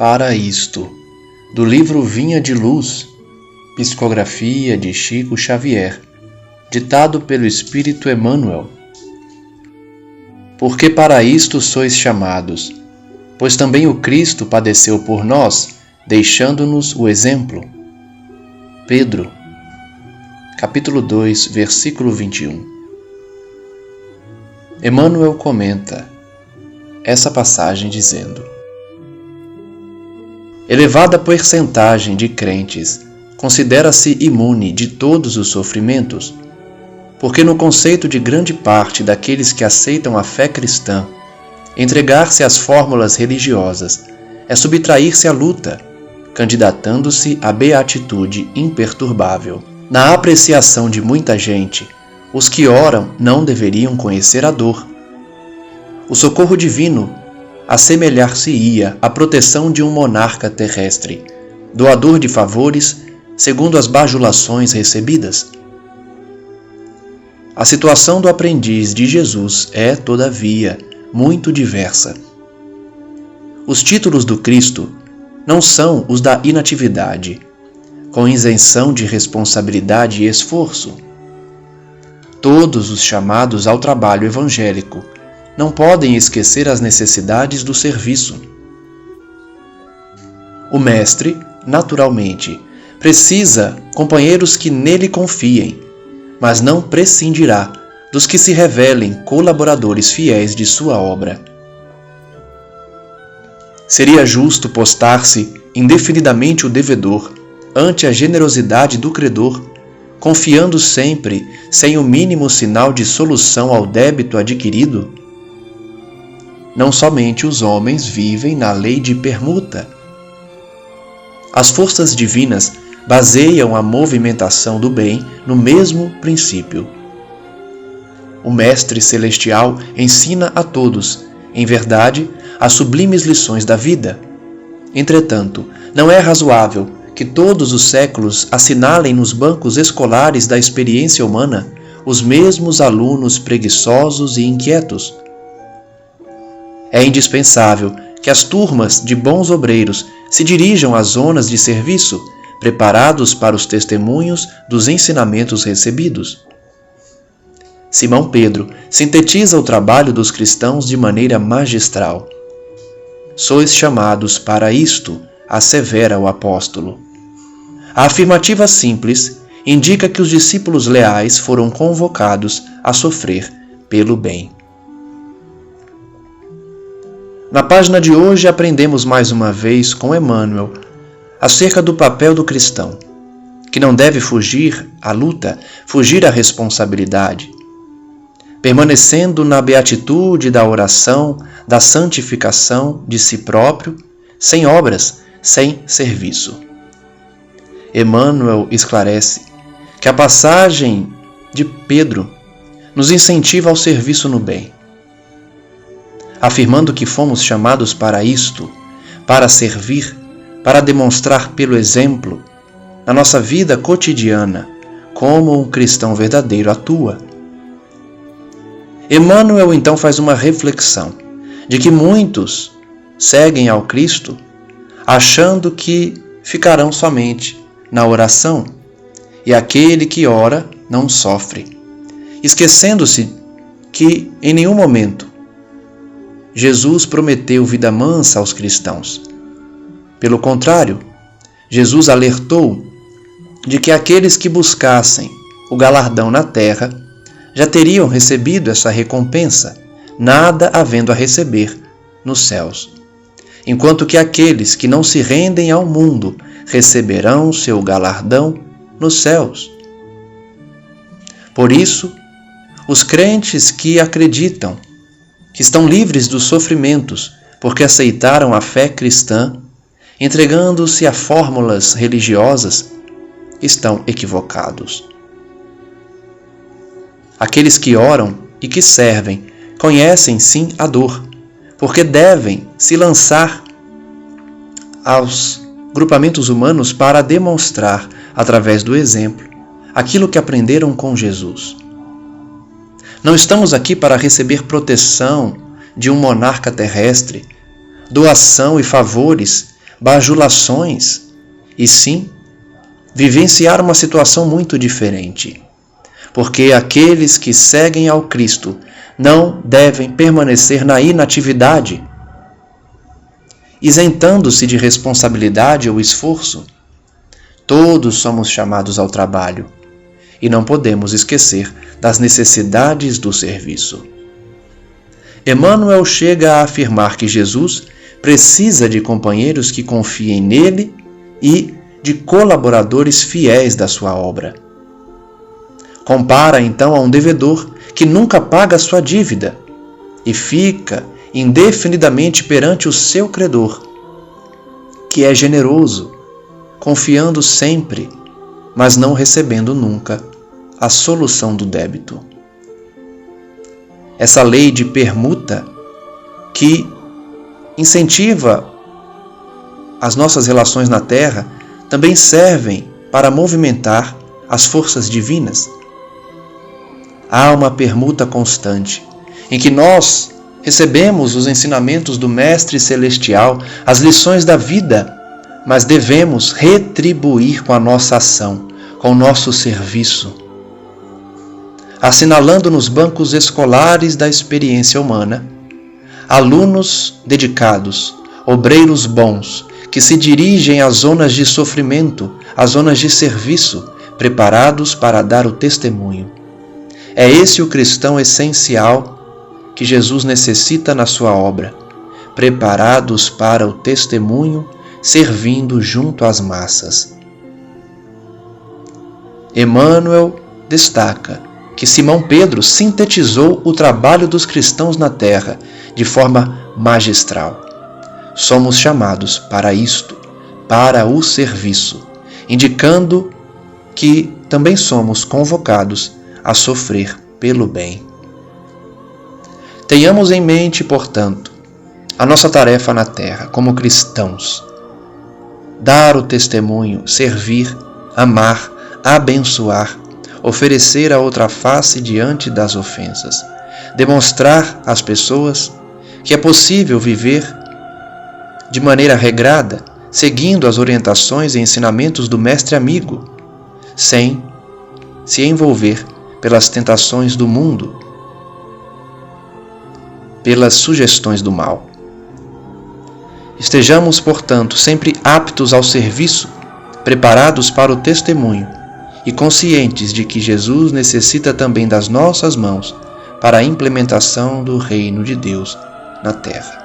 para isto, do livro Vinha de Luz, psicografia de Chico Xavier, ditado pelo Espírito Emmanuel. Porque para isto sois chamados, pois também o Cristo padeceu por nós, deixando-nos o exemplo. Pedro, capítulo 2, versículo 21. Emmanuel comenta essa passagem dizendo: elevada porcentagem de crentes considera-se imune de todos os sofrimentos, porque no conceito de grande parte daqueles que aceitam a fé cristã, entregar-se às fórmulas religiosas é subtrair-se à luta, candidatando-se à beatitude imperturbável. Na apreciação de muita gente, os que oram não deveriam conhecer a dor. O socorro divino assemelhar-se-ia à proteção de um monarca terrestre, doador de favores segundo as bajulações recebidas. A situação do aprendiz de Jesus é, todavia, muito diversa. Os títulos do Cristo não são os da inatividade, com isenção de responsabilidade e esforço. Todos os chamados ao trabalho evangélico não podem esquecer as necessidades do serviço. O mestre, naturalmente, precisa companheiros que nele confiem, mas não prescindirá dos que se revelem colaboradores fiéis de sua obra. Seria justo postar-se indefinidamente o devedor ante a generosidade do credor, confiando sempre sem o mínimo sinal de solução ao débito adquirido? Não somente os homens vivem na lei de permuta. As forças divinas baseiam a movimentação do bem no mesmo princípio. O Mestre Celestial ensina a todos, em verdade, as sublimes lições da vida. Entretanto, não é razoável que todos os séculos assinalem nos bancos escolares da experiência humana os mesmos alunos preguiçosos e inquietos. É indispensável que as turmas de bons obreiros se dirijam às zonas de serviço, preparados para os testemunhos dos ensinamentos recebidos. Simão Pedro sintetiza o trabalho dos cristãos de maneira magistral. Sois chamados para isto, assevera o apóstolo. A afirmativa simples indica que os discípulos leais foram convocados a sofrer pelo bem. Na página de hoje aprendemos mais uma vez com Emmanuel acerca do papel do cristão, que não deve fugir à luta, fugir à responsabilidade, permanecendo na beatitude da oração, da santificação de si próprio, sem obras, sem serviço. Emmanuel esclarece que a passagem de Pedro nos incentiva ao serviço no bem, afirmando que fomos chamados para isto, para servir, para demonstrar pelo exemplo, na nossa vida cotidiana, como um cristão verdadeiro atua. Emmanuel então faz uma reflexão de que muitos seguem ao Cristo achando que ficarão somente na oração, e aquele que ora não sofre, esquecendo-se que em nenhum momento Jesus prometeu vida mansa aos cristãos. Pelo contrário, Jesus alertou de que aqueles que buscassem o galardão na terra já teriam recebido essa recompensa, nada havendo a receber nos céus, enquanto que aqueles que não se rendem ao mundo receberão seu galardão nos céus. Por isso, os crentes que acreditam que estão livres dos sofrimentos porque aceitaram a fé cristã, entregando-se a fórmulas religiosas, estão equivocados. Aqueles que oram e que servem conhecem sim a dor, porque devem se lançar aos grupamentos humanos para demonstrar, através do exemplo, aquilo que aprenderam com Jesus. Não estamos aqui para receber proteção de um monarca terrestre, doação e favores bajulações, e sim vivenciar uma situação muito diferente. Porque aqueles que seguem ao Cristo não devem permanecer na inatividade, isentando-se de responsabilidade ou esforço. Todos somos chamados ao trabalho e não podemos esquecer das necessidades do serviço. Emmanuel chega a afirmar que Jesus precisa de companheiros que confiem nele e de colaboradores fiéis da sua obra. Compara então a um devedor que nunca paga sua dívida e fica indefinidamente perante o seu credor, que é generoso, confiando sempre, mas não recebendo nunca a solução do débito. Essa lei de permuta que incentiva as nossas relações na Terra também servem para movimentar as forças divinas. Há uma permuta constante, em que nós recebemos os ensinamentos do Mestre Celestial, as lições da vida, mas devemos retribuir com a nossa ação, com o nosso serviço. Assinalando nos bancos escolares da experiência humana, alunos dedicados, obreiros bons, que se dirigem às zonas de sofrimento, às zonas de serviço, preparados para dar o testemunho. É esse o cristão essencial que Jesus necessita na sua obra, preparados para o testemunho, servindo junto às massas. Emmanuel destaca que Simão Pedro sintetizou o trabalho dos cristãos na terra de forma magistral. Somos chamados para isto, para o serviço, indicando que também somos convocados a sofrer pelo bem. Tenhamos em mente, portanto, a nossa tarefa na terra como cristãos: dar o testemunho, servir, amar, abençoar, oferecer a outra face diante das ofensas, demonstrar às pessoas que é possível viver de maneira regrada, seguindo as orientações e ensinamentos do Mestre Amigo, sem se envolver pelas tentações do mundo, pelas sugestões do mal. Estejamos, portanto, sempre aptos ao serviço, preparados para o testemunho e conscientes de que Jesus necessita também das nossas mãos para a implementação do reino de Deus na terra.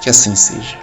Que assim seja.